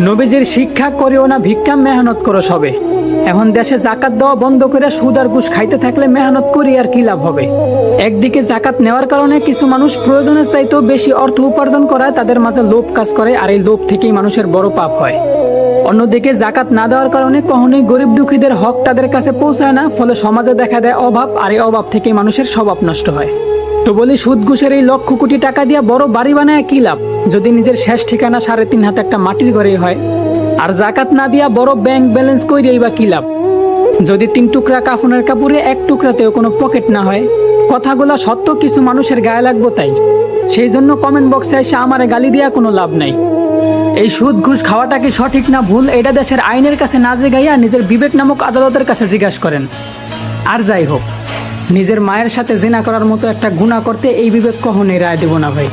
নবীজির শিক্ষা করিও না ভিক্ষা, মেহনত করো সবে। এখন দেশে জাকাত দেওয়া বন্ধ করে সুদ আর ঘুষ খাইতে থাকলে মেহনত করি আর কি লাভ হবে? একদিকে জাকাত নেওয়ার কারণে কিছু মানুষ প্রয়োজনের চাইতেও বেশি অর্থ উপার্জন করায় তাদের মাঝে লোভ কাজ করে, আর এই লোভ থেকেই মানুষের বড় পাপ হয়। অন্যদিকে জাকাত না দেওয়ার কারণে কখনোই গরিব দুঃখীদের হক তাদের কাছে পৌঁছায় না, ফলে সমাজে দেখা দেয় অভাব, আর এই অভাব থেকেই মানুষের স্বভাব নষ্ট হয়। তো বলি, সুদ ঘুষের এই লক্ষ কোটি টাকা দিয়ে বড় বাড়ি বানায় কি লাভ, যদি নিজের শেষ ঠিকানা 3.5 হাতে একটা মাটির ঘরেই হয়? আর জাকাত না দিয়া বড় ব্যাংক ব্যালেন্স কইরেই বা কি লাভ, যদি 3 টুকরা কাফনের কাপড়ে 1 টুকরাতেও কোনো পকেট না হয়? কথাগুলা সত্য, কিছু মানুষের গায়ে লাগবো তাই। সেই জন্য কমেন্ট বক্সে এসে আমারে গালি দিয়া কোনো লাভ নাই। এই সুদ ঘুষ খাওয়াটা কি সঠিক না ভুল, এটা দেশের আইনের কাছে না জিগাইয়া নিজের বিবেক নামক আদালতের কাছে জিজ্ঞাসা করেন। আর যাই হোক, নিজের মায়ের সাথে জিনা করার মতো একটা গুনাহ করতে এই বিবেক কখনোই রায় দেব না ভাই।